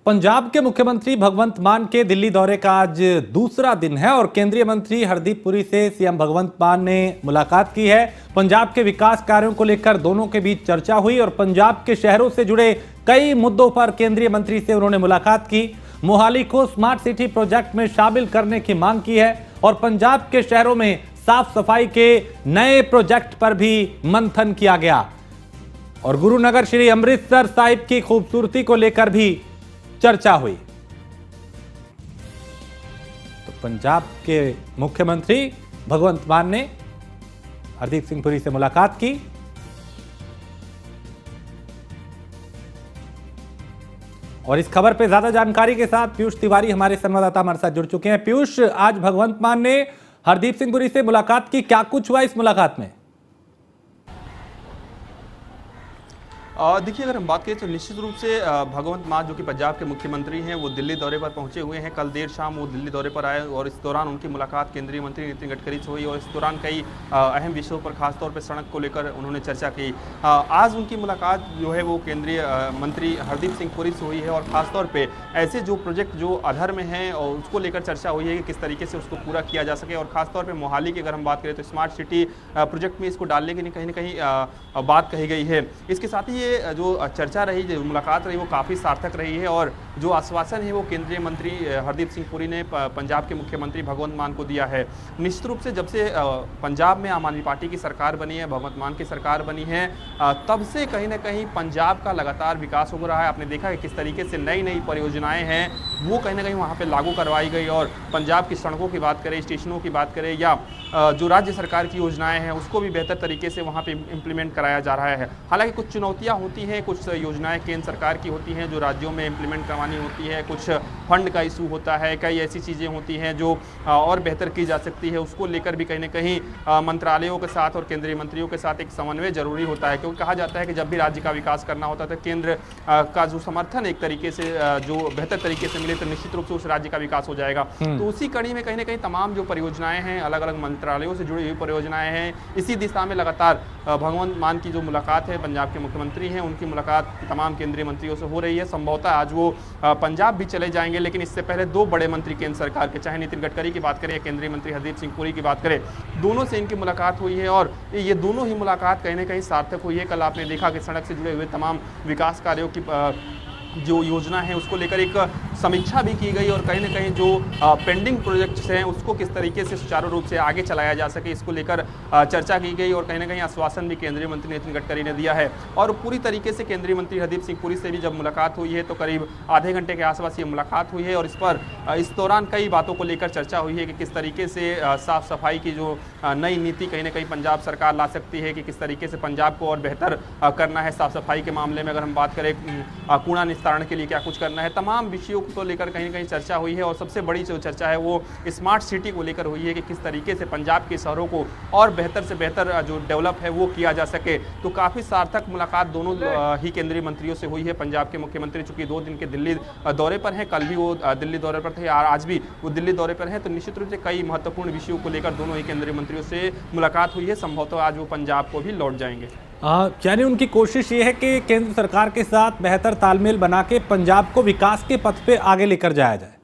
पंजाब के मुख्यमंत्री भगवंत मान के दिल्ली दौरे का आज दूसरा दिन है और केंद्रीय मंत्री हरदीप पुरी से सीएम भगवंत मान ने मुलाकात की है। पंजाब के विकास कार्यों को लेकर दोनों के बीच चर्चा हुई और पंजाब के शहरों से जुड़े कई मुद्दों पर केंद्रीय मंत्री से उन्होंने मुलाकात की। मोहाली को स्मार्ट सिटी प्रोजेक्ट में शामिल करने की मांग की है और पंजाब के शहरों में साफ सफाई के नए प्रोजेक्ट पर भी मंथन किया गया और गुरुनगर श्री अमृतसर साहिब की खूबसूरती को लेकर भी चर्चा हुई। तो पंजाब के मुख्यमंत्री भगवंत मान ने हरदीप सिंह पुरी से मुलाकात की और इस खबर पे ज्यादा जानकारी के साथ पीयूष तिवारी हमारे संवाददाता हमारे साथ जुड़ चुके हैं। पीयूष, आज भगवंत मान ने हरदीप सिंह पुरी से मुलाकात की, क्या कुछ हुआ इस मुलाकात में? देखिए, अगर हम बात करें तो निश्चित रूप से भगवंत मान जो कि पंजाब के मुख्यमंत्री हैं वो दिल्ली दौरे पर पहुंचे हुए हैं। कल देर शाम वो दिल्ली दौरे पर आए और इस दौरान उनकी मुलाकात केंद्रीय मंत्री नितिन गडकरी से हुई और इस दौरान कई अहम विषयों पर खासतौर पर सड़क को लेकर उन्होंने चर्चा की। आज उनकी मुलाकात जो है वो केंद्रीय मंत्री हरदीप सिंह पुरी से हुई है और ख़ासतौर पर ऐसे जो प्रोजेक्ट जो अधर में हैं और उसको लेकर चर्चा हुई है कि किस तरीके से उसको पूरा किया जा सके। और ख़ासतौर पर मोहाली की अगर हम बात करें तो स्मार्ट सिटी प्रोजेक्ट में इसको डालने की कहीं ना कहीं बात कही गई है। इसके साथ ही ये जो चर्चा रही, जो मुलाकात रही, वो काफ़ी सार्थक रही है और जो आश्वासन है वो केंद्रीय मंत्री हरदीप सिंह पुरी ने पंजाब के मुख्यमंत्री भगवंत मान को दिया है। निश्चित रूप से जब से पंजाब में आम आदमी पार्टी की सरकार बनी है, भगवंत मान की सरकार बनी है, तब से कहीं ना कहीं पंजाब का लगातार विकास हो रहा है। आपने देखा कि किस तरीके से नई नई परियोजनाएं हैं वो कहीं ना कहीं वहाँ पर लागू करवाई गई और पंजाब की सड़कों की बात करें, स्टेशनों की बात करें या जो राज्य सरकार की योजनाएं हैं उसको भी बेहतर तरीके से वहाँ पर इम्प्लीमेंट कराया जा रहा है। हालांकि कुछ चुनौतियाँ होती हैं, कुछ योजनाएं केंद्र सरकार की होती हैं जो राज्यों में इंप्लीमेंट करवानी होती है, कुछ फंड का इशू होता है, कई ऐसी चीज़ें होती हैं जो और बेहतर की जा सकती है। उसको लेकर भी कहीं ना कहीं मंत्रालयों के साथ और केंद्रीय मंत्रियों के साथ एक समन्वय जरूरी होता है, क्योंकि कहा जाता है कि जब भी राज्य का विकास करना होता है तो केंद्र का जो समर्थन एक तरीके से जो बेहतर तरीके से मिले तो निश्चित रूप से उस राज्य का विकास हो जाएगा। तो उसी कड़ी में कहीं ना कहीं तमाम जो परियोजनाएं हैं, अलग अलग मंत्रालयों से जुड़ी हुई परियोजनाएं हैं, इसी दिशा में लगातार भगवंत मान की जो मुलाकात है, पंजाब के मुख्यमंत्री हैं उनकी मुलाकात तमाम केंद्रीय मंत्रियों से हो रही है। संभवतः आज वो पंजाब भी चले जाएंगे, लेकिन इससे पहले दो बड़े मंत्री केंद्र सरकार के, चाहे नितिन गडकरी की बात करें या केंद्रीय मंत्री हरदीप सिंह पुरी की बात करें, दोनों से इनकी मुलाकात हुई है और ये दोनों ही मुलाकात कहीं ना कहीं सार्थक हुई है। कल आपने देखा कि सड़क से जुड़े हुए तमाम विकास कार्यों की जो योजना है उसको लेकर एक समीक्षा भी की गई और कहीं ना कहीं जो पेंडिंग प्रोजेक्ट्स हैं उसको किस तरीके से सुचारू रूप से आगे चलाया जा सके इसको लेकर चर्चा की गई और कहीं ना कहीं आश्वासन भी केंद्रीय मंत्री नितिन गडकरी ने दिया है। और पूरी तरीके से केंद्रीय मंत्री हरदीप सिंह पुरी से भी जब मुलाकात हुई है तो करीब आधे घंटे के आसपास ये मुलाकात हुई है और इस दौरान कई बातों को लेकर चर्चा हुई है कि किस तरीके से साफ सफाई की जो नई नीति कहीं ना कहीं पंजाब सरकार ला सकती है, कि किस तरीके से पंजाब को और बेहतर करना है साफ सफाई के मामले में। अगर हम बात करें कूड़ा निस्तारण के लिए क्या कुछ करना है, तमाम विषयों को लेकर कहीं ना कहीं चर्चा हुई है और सबसे बड़ी जो चर्चा है वो स्मार्ट सिटी को लेकर हुई है कि किस तरीके से पंजाब के शहरों को और बेहतर से बेहतर जो डेवलप है वो किया जा सके। तो काफ़ी सार्थक मुलाकात दोनों ही केंद्रीय मंत्रियों से हुई है। पंजाब के मुख्यमंत्री चूंकि 2 दिन के दिल्ली दौरे पर हैं, कल भी वो दिल्ली दौरे पर थे, आज भी वो दिल्ली दौरे पर हैं, तो निश्चित रूप से कई महत्वपूर्ण विषयों को लेकर दोनों ही केंद्रीय मंत्रियों से मुलाकात हुई है। संभवतः आज वो पंजाब को भी लौट जाएंगे। यानी उनकी कोशिश ये है कि केंद्र सरकार के साथ बेहतर तालमेल बना के पंजाब को विकास के पथ पे आगे लेकर जाया जाए।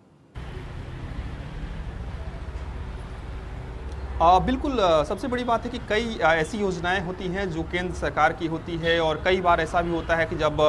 बिल्कुल, सबसे बड़ी बात है कि कई ऐसी योजनाएं होती हैं जो केंद्र सरकार की होती है और कई बार ऐसा भी होता है कि जब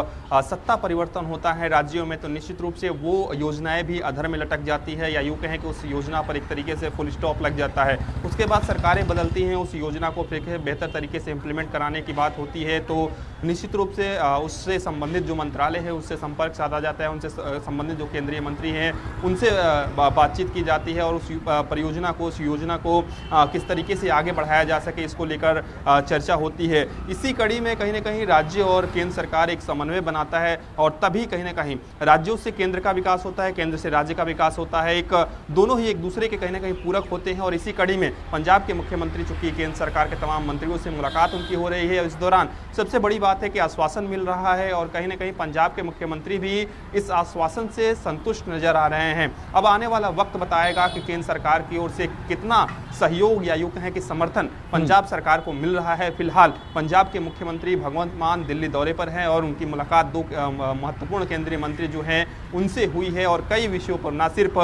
सत्ता परिवर्तन होता है राज्यों में तो निश्चित रूप से वो योजनाएं भी अधर में लटक जाती है या यूँ कहें कि उस योजना पर एक तरीके से फुल स्टॉप लग जाता है। उसके बाद सरकारें बदलती हैं, उस योजना को फिर बेहतर तरीके से इम्प्लीमेंट कराने की बात होती है तो निश्चित रूप से उससे संबंधित जो मंत्रालय है उससे संपर्क साधा जाता है, उनसे संबंधित जो केंद्रीय मंत्री हैं उनसे बातचीत की जाती है और उस परियोजना को, उस योजना को किस तरीके से आगे बढ़ाया जा सके इसको लेकर चर्चा होती है। इसी कड़ी में कहीं ना कहीं राज्य और केंद्र सरकार एक समन्वय बनाता है और तभी कहीं ना कहीं राज्यों से केंद्र का विकास होता है, केंद्र से राज्य का विकास होता है। दोनों ही एक दूसरे के कहीं ना कहीं पूरक होते हैं और इसी कड़ी में पंजाब के मुख्यमंत्री चूंकि केंद्र सरकार के तमाम मंत्रियों से मुलाकात उनकी हो रही है। इस दौरान सबसे बड़ी बात है कि आश्वासन मिल रहा है और कहीं ना कहीं पंजाब के मुख्यमंत्री भी इस आश्वासन से संतुष्ट नजर आ रहे हैं। अब आने वाला वक्त बताएगा कि केंद्र सरकार की ओर से कितना सहयोग या यूं कहें कि समर्थन पंजाब सरकार को मिल रहा है। फिलहाल पंजाब के मुख्यमंत्री भगवंत मान दिल्ली दौरे पर हैं और उनकी मुलाकात दो महत्वपूर्ण केंद्रीय मंत्री जो हैं उनसे हुई है और कई विषयों पर, ना सिर्फ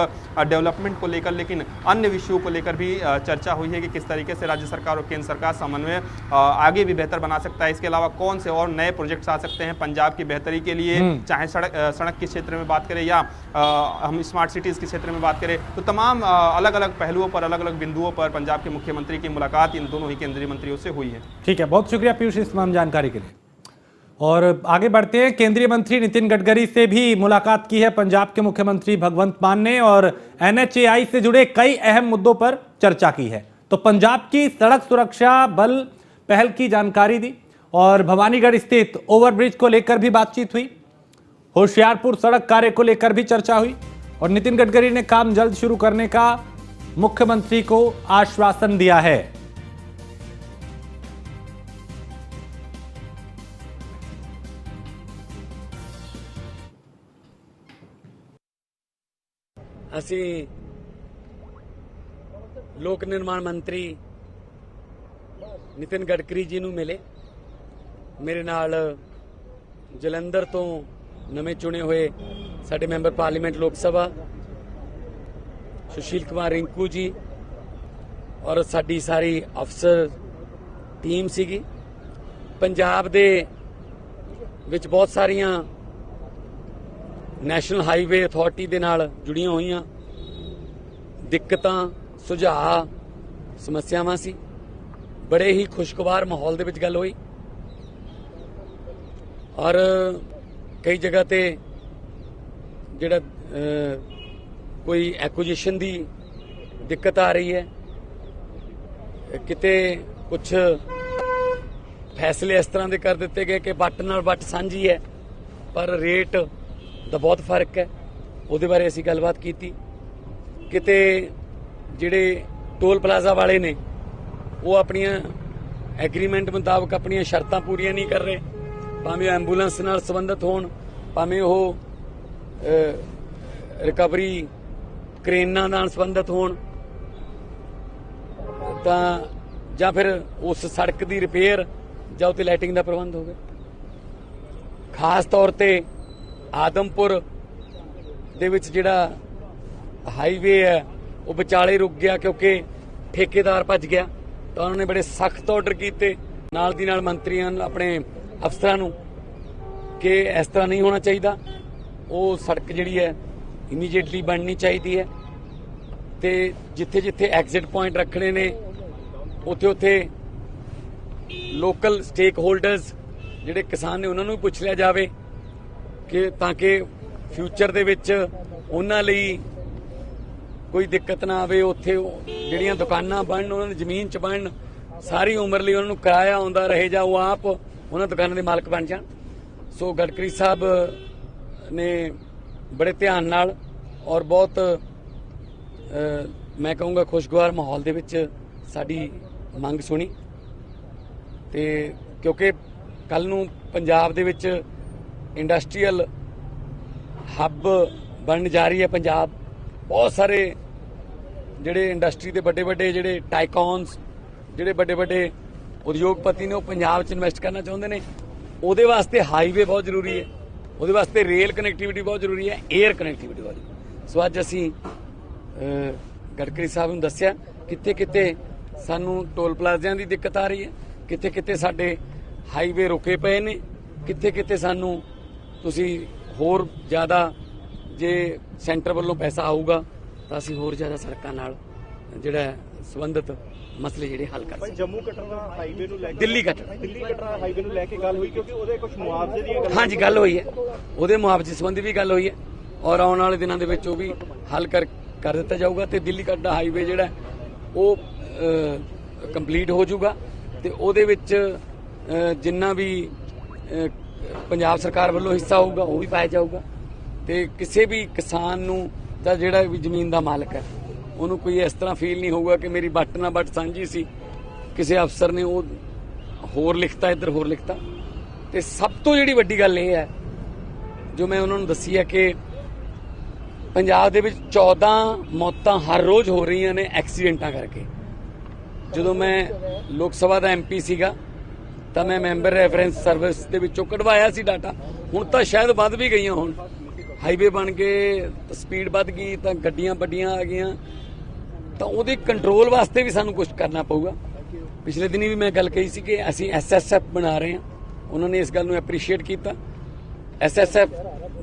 डेवलपमेंट को लेकर लेकिन अन्य विषयों को लेकर भी चर्चा हुई है कि किस तरीके से राज्य सरकार और केंद्र सरकार समन्वय आगे भी बेहतर बना सकता है। इसके अलावा कौन से और नए प्रोजेक्ट्स आ सकते हैं पंजाब की बेहतरी के लिए, चाहे सड़क के क्षेत्र में बात करें या हम स्मार्ट सिटीज के क्षेत्र में बात करें, तो तमाम अलग अलग पहलुओं पर, अलग अलग बिंदुओं पर पंजाब के मुख्यमंत्री की मुलाकात इन दोनों ही केंद्रीय मंत्रियों से हुई है। ठीक है, बहुत शुक्रिया पीयूष इस तमाम जानकारी के लिए। और आगे बढ़ते हैं, केंद्रीय मंत्री नितिन गडकरी से भी मुलाकात की है पंजाब के मुख्यमंत्री भगवंत मान ने और NHAI से जुड़े कई अहम मुद्दों पर चर्चा की है। तो पंजाब की सड़क सुरक्षा बल पहल की जानकारी दी और भवानीगढ़ स्थित ओवरब्रिज को लेकर भी बातचीत हुई। होशियारपुर सड़क कार्य को लेकर भी चर्चा हुई और नितिन गडकरी ने काम जल्द शुरू करने का मुख्यमंत्री को आश्वासन दिया है। ਅਸੀਂ ਲੋਕ ਨਿਰਮਾਣ ਮੰਤਰੀ ਨਿਤਿਨ ਗਡਕਰੀ ਜੀ ਨੂੰ ਮਿਲੇ। ਮੇਰੇ ਨਾਲ ਜਲੰਧਰ ਤੋਂ ਨਵੇਂ ਚੁਣੇ ਹੋਏ ਸਾਡੇ ਮੈਂਬਰ ਪਾਰਲੀਮੈਂਟ ਲੋਕ ਸਭਾ ਸੁਸ਼ੀਲ ਕੁਮਾਰ ਰਿੰਕੂ ਜੀ ਔਰ ਸਾਡੀ ਸਾਰੀ ਅਫਸਰ ਟੀਮ ਸੀਗੀ। ਪੰਜਾਬ ਦੇ ਵਿੱਚ ਬਹੁਤ ਸਾਰੀਆਂ ਨੈਸ਼ਨਲ ਹਾਈਵੇ ਅਥਾਰਟੀ ਦੇ ਨਾਲ ਜੁੜੀਆਂ ਹੋਈਆਂ ਦਿੱਕਤਾਂ, ਸੁਝਾਅ, ਸਮੱਸਿਆਵਾਂ ਸੀ। ਬੜੇ ਹੀ ਖੁਸ਼ਗਵਾਰ ਮਾਹੌਲ ਦੇ ਵਿੱਚ ਗੱਲ ਹੋਈ ਔਰ ਕਈ ਜਗ੍ਹਾ ਤੇ ਜਿਹੜਾ ਕੋਈ ਐਕੁਜੀਸ਼ਨ ਦੀ ਦਿੱਕਤ ਆ ਰਹੀ ਹੈ, ਕਿਤੇ ਕੁਝ ਫੈਸਲੇ ਇਸ ਤਰ੍ਹਾਂ ਦੇ ਕਰ ਦਿੱਤੇ ਗਏ ਕਿ ਵੱਟ ਨਾਲ ਵੱਟ ਸਾਂਝੀ ਹੈ ਪਰ ਰੇਟ ਦਾ ਬਹੁਤ ਫਰਕ ਹੈ। ਉਹਦੇ ਬਾਰੇ ਅਸੀਂ ਗੱਲਬਾਤ ਕੀਤੀ। ਕਿਤੇ ਜਿਹੜੇ ਟੋਲ ਪਲਾਜ਼ਾ ਵਾਲੇ ਨੇ ਉਹ ਆਪਣੀਆਂ ਐਗਰੀਮੈਂਟ ਮੁਤਾਬਕ ਆਪਣੀਆਂ ਸ਼ਰਤਾਂ ਪੂਰੀਆਂ ਨਹੀਂ ਕਰ ਰਹੇ, ਭਾਵੇਂ ਉਹ ਐਂਬੂਲੈਂਸ ਨਾਲ ਸੰਬੰਧਿਤ ਹੋਣ, ਭਾਵੇਂ ਉਹ ਰਿਕਵਰੀ ਕ੍ਰੇਨਾਂ ਨਾਲ ਸੰਬੰਧਿਤ ਹੋਣ, ਤਾਂ ਜਾਂ ਫਿਰ ਉਸ ਸੜਕ ਦੀ ਰਿਪੇਅਰ ਜਾਂ ਉੱਤੇ ਲਾਈਟਿੰਗ ਦਾ ਪ੍ਰਬੰਧ ਹੋਵੇ। ਖਾਸ ਤੌਰ ਤੇ ਆਦਮਪੁਰ ਦੇ ਵਿੱਚ ਜਿਹੜਾ ਹਾਈਵੇ ਹੈ ਉਹ ਵਿਚਾਲੇ ਰੁਕ ਗਿਆ ਕਿਉਂਕਿ ਠੇਕੇਦਾਰ ਭੱਜ ਗਿਆ। ਤਾਂ ਉਹਨਾਂ ਨੇ ਬੜੇ ਸਖਤ ਆਰਡਰ ਕੀਤੇ ਨਾਲ ਦੀ ਨਾਲ ਮੰਤਰੀਆਂ ਆਪਣੇ ਅਫਸਰਾਂ ਨੂੰ ਕਿ ਇਸ ਤਰ੍ਹਾਂ ਨਹੀਂ ਹੋਣਾ ਚਾਹੀਦਾ। ਉਹ ਸੜਕ ਜਿਹੜੀ ਹੈ ਇਮੀਡੀਏਟਲੀ ਬਣਨੀ ਚਾਹੀਦੀ ਹੈ ਤੇ ਜਿੱਥੇ ਜਿੱਥੇ ਐਗਜ਼ਿਟ ਪੁਆਇੰਟ ਰੱਖਣੇ ਨੇ ਉੱਥੇ ਉੱਥੇ ਲੋਕਲ ਸਟੇਕ ਹੋਲਡਰਸ ਜਿਹੜੇ ਕਿਸਾਨ ਨੇ ਉਹਨਾਂ ਨੂੰ ਵੀ ਪੁੱਛ ਲਿਆ ਜਾਵੇ ਕਿ ਤਾਂ ਕਿ ਫਿਊਚਰ ਦੇ ਵਿੱਚ ਉਹਨਾਂ ਲਈ ਕੋਈ ਦਿੱਕਤ ਨਾ ਆਵੇ। ਉੱਥੇ ਜਿਹੜੀਆਂ ਦੁਕਾਨਾਂ ਬਣਨ, ਉਹਨਾਂ ਦੀ ਜ਼ਮੀਨ 'ਚ ਬਣਨ, ਸਾਰੀ ਉਮਰ ਲਈ ਉਹਨਾਂ ਨੂੰ ਕਿਰਾਇਆ ਆਉਂਦਾ ਰਹੇ ਜਾਂ ਉਹ ਆਪ ਉਹਨਾਂ ਦੁਕਾਨਾਂ ਦੇ ਮਾਲਕ ਬਣ ਜਾਣ। ਸੋ ਗਡਕਰੀ ਸਾਹਿਬ ਨੇ ਬੜੇ ਧਿਆਨ ਨਾਲ ਔਰ ਬਹੁਤ ਮੈਂ ਕਹੂੰਗਾ ਖੁਸ਼ਗਵਾਰ ਮਾਹੌਲ ਦੇ ਵਿੱਚ ਸਾਡੀ ਮੰਗ ਸੁਣੀ ਤੇ ਕਿਉਂਕਿ ਕੱਲ ਨੂੰ ਪੰਜਾਬ ਦੇ ਵਿੱਚ ਇੰਡਸਟਰੀਅਲ ਹੱਬ ਬਣਨ ਜਾ ਰਹੀ ਹੈ। ਪੰਜਾਬ ਬਹੁਤ ਸਾਰੇ ਜਿਹੜੇ ਇੰਡਸਟਰੀ ਦੇ ਵੱਡੇ ਵੱਡੇ ਜਿਹੜੇ ਟਾਈਕੌਨਸ, ਜਿਹੜੇ ਵੱਡੇ ਵੱਡੇ ਉਦਯੋਗਪਤੀ ਨੇ ਉਹ ਪੰਜਾਬ 'ਚ ਇਨਵੈਸਟ ਕਰਨਾ ਚਾਹੁੰਦੇ ਨੇ। ਉਹਦੇ ਵਾਸਤੇ ਹਾਈਵੇ ਬਹੁਤ ਜ਼ਰੂਰੀ ਹੈ, ਉਹਦੇ ਵਾਸਤੇ ਰੇਲ ਕਨੈਕਟੀਵਿਟੀ ਬਹੁਤ ਜ਼ਰੂਰੀ ਹੈ, 에ਅਰ ਕਨੈਕਟੀਵਿਟੀ ਬਹੁਤ ਜ਼ਰੂਰੀ। ਸੋ ਅੱਜ ਅਸੀਂ ਗਡਕਰੀ ਸਾਹਿਬ ਨੂੰ ਦੱਸਿਆ ਕਿੱਥੇ ਕਿੱਥੇ ਸਾਨੂੰ ਟੋਲ ਪਲਾਜ਼ਿਆਂ ਦੀ ਦਿੱਕਤ ਆ ਰਹੀ ਹੈ, ਕਿੱਥੇ ਕਿੱਥੇ ਸਾਡੇ ਹਾਈਵੇ ਰੁਕੇ ਪਏ ਨੇ, ਕਿੱਥੇ ਕਿੱਥੇ ਸਾਨੂੰ ਤੁਸੀਂ ਹੋਰ ਜ਼ਿਆਦਾ ਜੇ ਸੈਂਟਰ ਵੱਲੋਂ ਪੈਸਾ ਆਊਗਾ ਤਾਂ ਅਸੀਂ ਹੋਰ ਜ਼ਿਆਦਾ ਸੜਕਾਂ ਨਾਲ ਜਿਹੜਾ ਸੰਬੰਧਿਤ ਮਸਲੇ ਜਿਹੜੇ ਹੱਲ ਕਰ ਸਕਦੇ। ਜੰਮੂ ਕਟਰਾ ਹਾਈਵੇ ਨੂੰ ਲੈ ਕੇ ਦਿੱਲੀ ਕਟਰਾ ਹਾਈਵੇ ਨੂੰ ਲੈ ਕੇ ਗੱਲ ਹੋਈ ਕਿਉਂਕਿ ਉਹਦੇ ਕੁਝ ਮੁਆਵਜ਼ੇ ਦੀਆਂ ਗੱਲਾਂ ਹਾਂਜੀ ਗੱਲ ਹੋਈ ਹੈ, ਉਹਦੇ ਮੁਆਵਜ਼ੇ ਸੰਬੰਧੀ ਵੀ ਗੱਲ ਹੋਈ ਹੈ ਔਰ ਆਉਣ ਵਾਲੇ ਦਿਨਾਂ ਦੇ ਵਿੱਚ ਉਹ ਵੀ ਹੱਲ ਕਰ ਦਿੱਤਾ ਜਾਊਗਾ ਤੇ ਦਿੱਲੀ ਕਟਰਾ ਹਾਈਵੇ ਜਿਹੜਾ ਉਹ ਕੰਪਲੀਟ ਹੋ ਜਾਊਗਾ ਤੇ ਉਹਦੇ ਵਿੱਚ ਜਿੰਨਾ ਵੀ ਪੰਜਾਬ ਸਰਕਾਰ ਵੱਲੋਂ ਹਿੱਸਾ ਹੋਊਗਾ ਉਹ ਵੀ ਪਾਇਆ ਜਾਊਗਾ ਤੇ ਕਿਸੇ ਵੀ ਕਿਸਾਨ ਨੂੰ ਜਾਂ ਜਿਹੜਾ ਵੀ ਜ਼ਮੀਨ ਦਾ ਮਾਲਕ ਹੈ ਉਹਨੂੰ ਕੋਈ ਇਸ ਤਰ੍ਹਾਂ ਫੀਲ ਨਹੀਂ ਹੋਊਗਾ ਕਿ ਮੇਰੀ ਵੱਟ ਨਾਲ ਵੱਟ ਸਾਂਝੀ ਸੀ, ਕਿਸੇ ਅਫਸਰ ਨੇ ਉਹ ਹੋਰ ਲਿਖਤਾ ਇੱਧਰ ਹੋਰ ਲਿਖਤਾ। ਤੇ ਸਭ ਤੋਂ ਜਿਹੜੀ ਵੱਡੀ ਗੱਲ ਇਹ ਹੈ ਜੋ ਮੈਂ ਉਹਨਾਂ ਨੂੰ ਦੱਸੀ ਹੈ ਕਿ ਪੰਜਾਬ ਦੇ ਵਿੱਚ 14 ਮੌਤਾਂ ਹਰ ਰੋਜ਼ ਹੋ ਰਹੀਆਂ ਨੇ ਐਕਸੀਡੈਂਟਾਂ ਕਰਕੇ। ਜਦੋਂ ਮੈਂ ਲੋਕ ਸਭਾ ਦਾ MP ਸੀਗਾ ਤਾਂ ਮੈਂ ਮੈਂਬਰ ਰੈਫਰੈਂਸ ਸਰਵਿਸ ਦੇ ਵਿੱਚੋਂ ਕਢਵਾਇਆ ਸੀ ਡਾਟਾ। ਹੁਣ ਤਾਂ ਸ਼ਾਇਦ ਵੱਧ ਵੀ ਗਈਆਂ ਹੋਣ, ਹਾਈਵੇ ਬਣ ਗਏ, ਸਪੀਡ ਵੱਧ ਗਈ, ਤਾਂ ਗੱਡੀਆਂ ਵੱਡੀਆਂ ਆ ਗਈਆਂ, ਤਾਂ ਉਹਦੇ ਕੰਟਰੋਲ ਵਾਸਤੇ ਵੀ ਸਾਨੂੰ ਕੁਝ ਕਰਨਾ ਪਊਗਾ। ਪਿਛਲੇ ਦਿਨੀ ਵੀ ਮੈਂ ਗੱਲ ਕਹੀ ਸੀ ਕਿ ਅਸੀਂ SSF ਬਣਾ ਰਹੇ ਹਾਂ, ਉਹਨਾਂ ਨੇ ਇਸ ਗੱਲ ਨੂੰ ਐਪਰੀਸ਼ੀਏਟ ਕੀਤਾ। SSF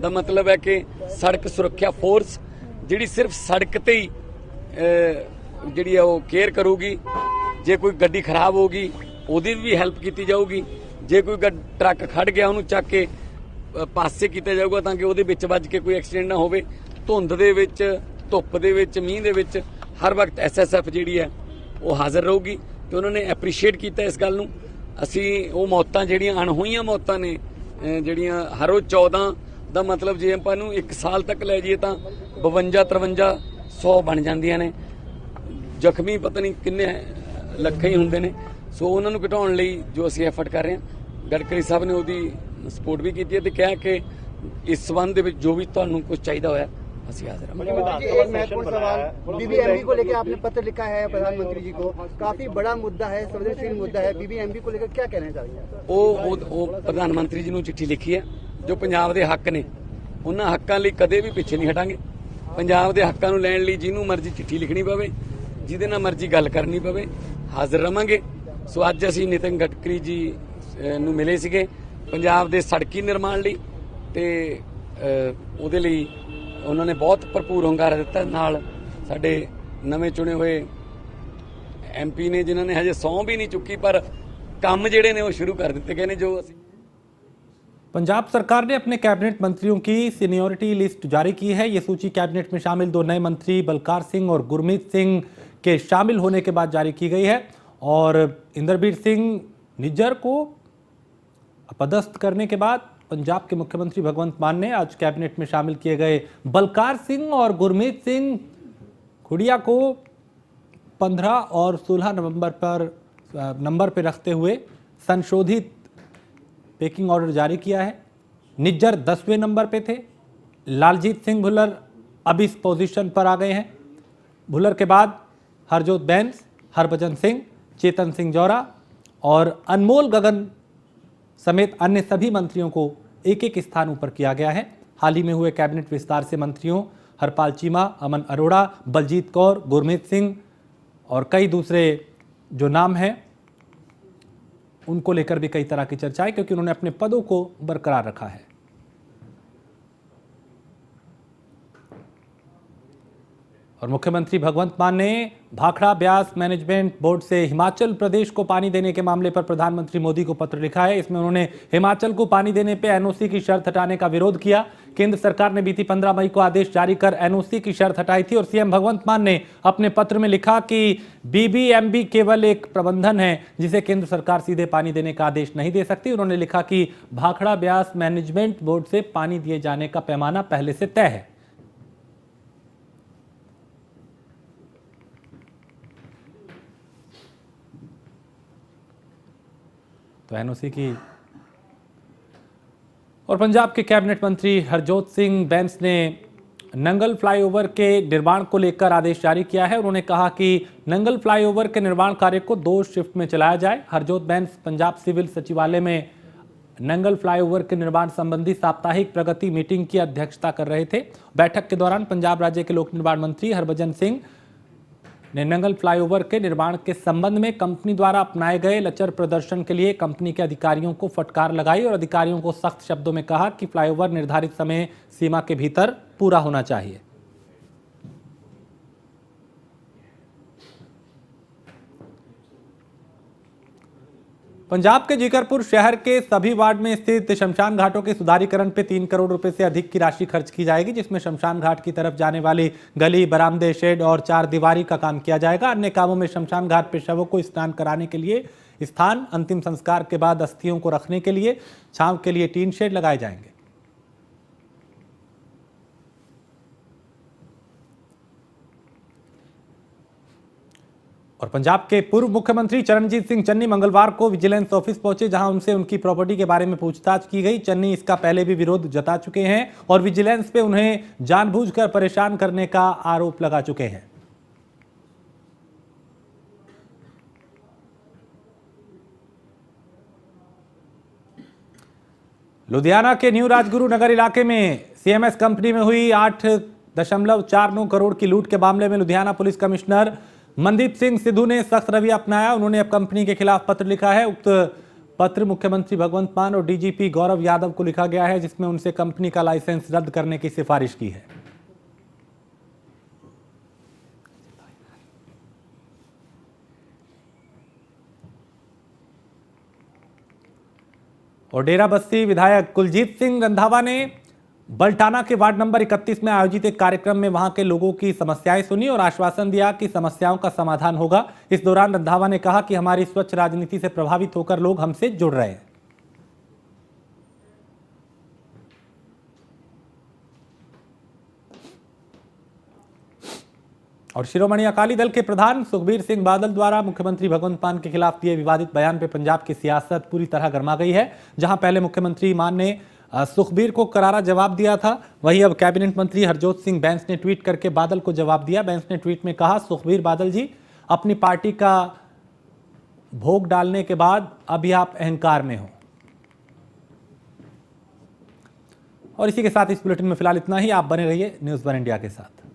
ਦਾ ਮਤਲਬ ਹੈ ਕਿ ਸੜਕ ਸੁਰੱਖਿਆ ਫੋਰਸ, ਜਿਹੜੀ ਸਿਰਫ ਸੜਕ ਤੇ ਹੀ ਜਿਹੜੀ ਹੈ ਉਹ ਕੇਅਰ ਕਰੂਗੀ। ਜੇ ਕੋਈ ਗੱਡੀ ਖਰਾਬ ਹੋਗੀ ਉਹਦੀ ਵੀ ਹੈਲਪ ਕੀਤੀ ਜਾਊਗੀ। ਜੇ ਕੋਈ ਟਰੱਕ ਖੜ ਗਿਆ ਉਹਨੂੰ ਚੱਕ ਕੇ ਪਾਸੇ ਕੀਤਾ ਜਾਊਗਾ ਤਾਂ ਕਿ ਉਹਦੇ ਵਿੱਚ ਵੱਜ ਕੇ ਕੋਈ ਐਕਸੀਡੈਂਟ ਨਾ ਹੋਵੇ। ਧੁੰਦ ਦੇ ਵਿੱਚ, ਧੁੱਪ ਦੇ ਵਿੱਚ, ਮੀਂਹ ਦੇ ਵਿੱਚ ਹਰ ਵਕਤ SSF ਜਿਹੜੀ ਹੈ ਉਹ ਹਾਜ਼ਰ ਰਹੂਗੀ ਤੇ ਉਹਨਾਂ ਨੇ ਐਪਰੀਸ਼ੀਏਟ ਕੀਤਾ ਇਸ ਗੱਲ ਨੂੰ। ਅਸੀਂ ਉਹ ਮੌਤਾਂ ਜਿਹੜੀਆਂ ਅਣਹੋਈਆਂ ਮੌਤਾਂ ਨੇ, ਜਿਹੜੀਆਂ ਹਰ ਰੋਜ਼ 14 ਦਾ ਮਤਲਬ ਜੇ ਆਪਾਂ ਨੂੰ 1 ਸਾਲ ਤੱਕ ਲੈ ਜਾਈਏ ਤਾਂ 52-53-100 ਬਣ ਜਾਂਦੀਆਂ ਨੇ। ਜ਼ਖਮੀ ਪਤਾ ਨਹੀਂ ਕਿੰਨੇ ਲੱਖਾਂ ਹੀ ਹੁੰਦੇ ਨੇ। ਸੋ ਉਹਨਾਂ ਨੂੰ ਘਟਾਉਣ ਲਈ ਜੋ ਅਸੀਂ ਐਫਰਟ ਕਰ ਰਹੇ ਹਾਂ, ਗਡਕਰੀ ਸਾਹਿਬ ਨੇ ਉਹਦੀ ਸਪੋਰਟ ਵੀ ਕੀਤੀ ਹੈ ਤੇ ਕਿਹਾ ਕਿ ਇਸ ਸੰਬੰਧ ਦੇ ਵਿੱਚ ਜੋ ਵੀ ਤੁਹਾਨੂੰ कुछ चाहिए होया ਅਸੀਂ हाजिर हैं। एक महत्वपूर्ण सवाल, BBMP को लेकर आपने पत्र लिखा है प्रधानमंत्री जी को, काफी बड़ा मुद्दा है, संवेदनशील मुद्दा है। BBMP को लेकर क्या कहना चाहिए? ਉਹ ਪ੍ਰਧਾਨ ਮੰਤਰੀ ਜੀ ਨੂੰ ਚਿੱਠੀ ਲਿਖੀ ਹੈ। ਜੋ ਪੰਜਾਬ ਦੇ ਹੱਕ ਨੇ ਉਹਨਾਂ ਹੱਕਾਂ ਲਈ ਕਦੇ ਵੀ ਪਿੱਛੇ ਨਹੀਂ ਹਟਾਂਗੇ। ਪੰਜਾਬ ਦੇ ਹੱਕਾਂ ਨੂੰ ਲੈਣ ਲਈ ਜਿਹਨੂੰ ਮਰਜ਼ੀ ਚਿੱਠੀ ਲਿਖਣੀ ਪਵੇ, ਜਿਹਦੇ ਨਾਲ ਮਰਜ਼ੀ ਗੱਲ ਕਰਨੀ ਪਵੇ, ਹਾਜ਼ਰ ਰਵਾਂਗੇ। ਸੋ ਅੱਜ ਅਸੀਂ ਨਿਤਿਨ ਗਡਕਰੀ ਜੀ ਨੂੰ ਮਿਲੇ ਸੀਗੇ ਪੰਜਾਬ ਦੇ ਸੜਕੀ ਨਿਰਮਾਣ ਲਈ ਤੇ ਉਹਦੇ ਲਈ ਉਹਨਾਂ ਨੇ ਬਹੁਤ ਭਰਪੂਰ ਹੁੰਗਾਰਾ ਦਿੱਤਾ। ਨਾਲ ਸਾਡੇ ਨਵੇਂ ਚੁਣੇ ਹੋਏ MP ਨੇ ਜਿਨ੍ਹਾਂ ਨੇ ਹਜੇ ਸਹੁੰ ਵੀ ਨਹੀਂ ਚੁੱਕੀ ਪਰ ਕੰਮ ਜਿਹੜੇ ਨੇ ਉਹ ਸ਼ੁਰੂ ਕਰ ਦਿੱਤੇ ਗਏ ਨੇ। ਜੋ ਅਸੀਂ पंजाब सरकार ने अपने कैबिनेट मंत्रियों की सीनियरिटी लिस्ट जारी की है। ये सूची कैबिनेट में शामिल 2 नए मंत्री बलकार सिंह और गुरमीत सिंह के शामिल होने के बाद जारी की गई है। और इंद्रबीर सिंह निज्जर को अपदस्थ करने के बाद पंजाब के मुख्यमंत्री भगवंत मान ने आज कैबिनेट में शामिल किए गए बलकार सिंह और गुरमीत सिंह खुड़िया को 15 और 16 नंबर पर रखते हुए संशोधित पेकिंग ऑर्डर जारी किया है। निज्जर 10वें नंबर पे थे। लालजीत सिंह भुल्लर अब इस पोजीशन पर आ गए हैं। भुल्लर के बाद हरजोत बैंस, हरभजन सिंह, चेतन सिंह जौरा और अनमोल गगन समेत अन्य सभी मंत्रियों को एक एक स्थान ऊपर किया गया है। हाल ही में हुए कैबिनेट विस्तार से मंत्रियों हरपाल चीमा, अमन अरोड़ा, बलजीत कौर, गुरमीत सिंह और कई दूसरे जो नाम हैं उनको लेकर भी कई तरह की चर्चाएं, क्योंकि उन्होंने अपने पदों को बरकरार रखा है। और मुख्यमंत्री भगवंत मान ने भाखड़ा ब्यास मैनेजमेंट बोर्ड से हिमाचल प्रदेश को पानी देने के मामले पर प्रधानमंत्री मोदी को पत्र लिखा है। इसमें उन्होंने हिमाचल को पानी देने पर NOC की शर्त हटाने का विरोध किया। केंद्र सरकार ने बीती 15 मई को आदेश जारी कर NOC की शर्त हटाई थी और CM भगवंत मान ने अपने पत्र में लिखा कि BBMB केवल एक प्रबंधन है जिसे केंद्र सरकार सीधे पानी देने का आदेश नहीं दे सकती। उन्होंने लिखा कि भाखड़ा ब्यास मैनेजमेंट बोर्ड से पानी दिए जाने का पैमाना पहले से तय है। तो NOC की और पंजाब के कैबिनेट मंत्री हरजोत सिंह बैंस ने नंगल फ्लाईओवर के निर्माण को लेकर आदेश जारी किया है। उन्होंने कहा कि नंगल फ्लाईओवर के निर्माण कार्य को 2 शिफ्ट में चलाया जाए। हरजोत बैंस पंजाब सिविल सचिवालय में नंगल फ्लाईओवर के निर्माण संबंधी साप्ताहिक प्रगति मीटिंग की अध्यक्षता कर रहे थे। बैठक के दौरान पंजाब राज्य के लोक निर्माण मंत्री हरभजन सिंह ने नंगल फ्लाईओवर के निर्माण के संबंध में कंपनी द्वारा अपनाए गए लचर प्रदर्शन के लिए कंपनी के अधिकारियों को फटकार लगाई और अधिकारियों को सख्त शब्दों में कहा कि फ्लाईओवर निर्धारित समय सीमा के भीतर पूरा होना चाहिए। पंजाब के जिकरपुर शहर के सभी वार्ड में स्थित शमशान घाटों के सुधारीकरण पे 3 करोड़ रुपए से अधिक की राशि खर्च की जाएगी, जिसमें शमशान घाट की तरफ जाने वाली गली, बरामदे, शेड और 4 दीवारी का काम किया जाएगा। अन्य कामों में शमशान घाट पे शवों को स्नान कराने के लिए स्थान, अंतिम संस्कार के बाद अस्थियों को रखने के लिए छांव के लिए टीन शेड लगाए जाएंगे। और पंजाब के पूर्व मुख्यमंत्री चरणजीत सिंह चन्नी मंगलवार को विजिलेंस ऑफिस पहुंचे, जहां उनसे उनकी प्रॉपर्टी के बारे में पूछताछ की गई। चन्नी इसका पहले भी विरोध जता चुके हैं और विजिलेंस पे उन्हें जानबूझकर परेशान करने का आरोप लगा चुके हैं। लुधियाना के न्यू राजगुरु नगर इलाके में सीएमएस कंपनी में हुई 8.49 करोड़ की लूट के मामले में लुधियाना पुलिस कमिश्नर मनदीप सिंह सिद्धू ने सख्त रवैया अपनाया। उन्होंने अब कंपनी के खिलाफ पत्र लिखा है। उक्त पत्र मुख्यमंत्री भगवंत मान और डीजीपी गौरव यादव को लिखा गया है, जिसमें उनसे कंपनी का लाइसेंस रद्द करने की सिफारिश की है। और डेरा बस्ती विधायक कुलजीत सिंह रंधावा ने बल्टाना के वार्ड नंबर 31 में आयोजित एक कार्यक्रम में वहां के लोगों की समस्याएं सुनी और आश्वासन दिया कि समस्याओं का समाधान होगा। इस दौरान रंधावा ने कहा कि हमारी स्वच्छ राजनीति से प्रभावित होकर लोग हमसे जुड़ रहे हैं। और शिरोमणि अकाली दल के प्रधान सुखबीर सिंह बादल द्वारा मुख्यमंत्री भगवंत मान के खिलाफ दिए विवादित बयान पर पंजाब की सियासत पूरी तरह गर्मा गई है। जहां पहले मुख्यमंत्री मान ने सुखबीर को करारा जवाब दिया था, वहीं अब कैबिनेट मंत्री हरजोत सिंह बैंस ने ट्वीट करके बादल को जवाब दिया। बैंस ने ट्वीट में कहा, सुखबीर बादल जी, अपनी पार्टी का भोग डालने के बाद अभी आप अहंकार में हो। और इसी के साथ इस बुलेटिन में फिलहाल इतना ही। आप बने रहिए न्यूज़ वन इंडिया के साथ।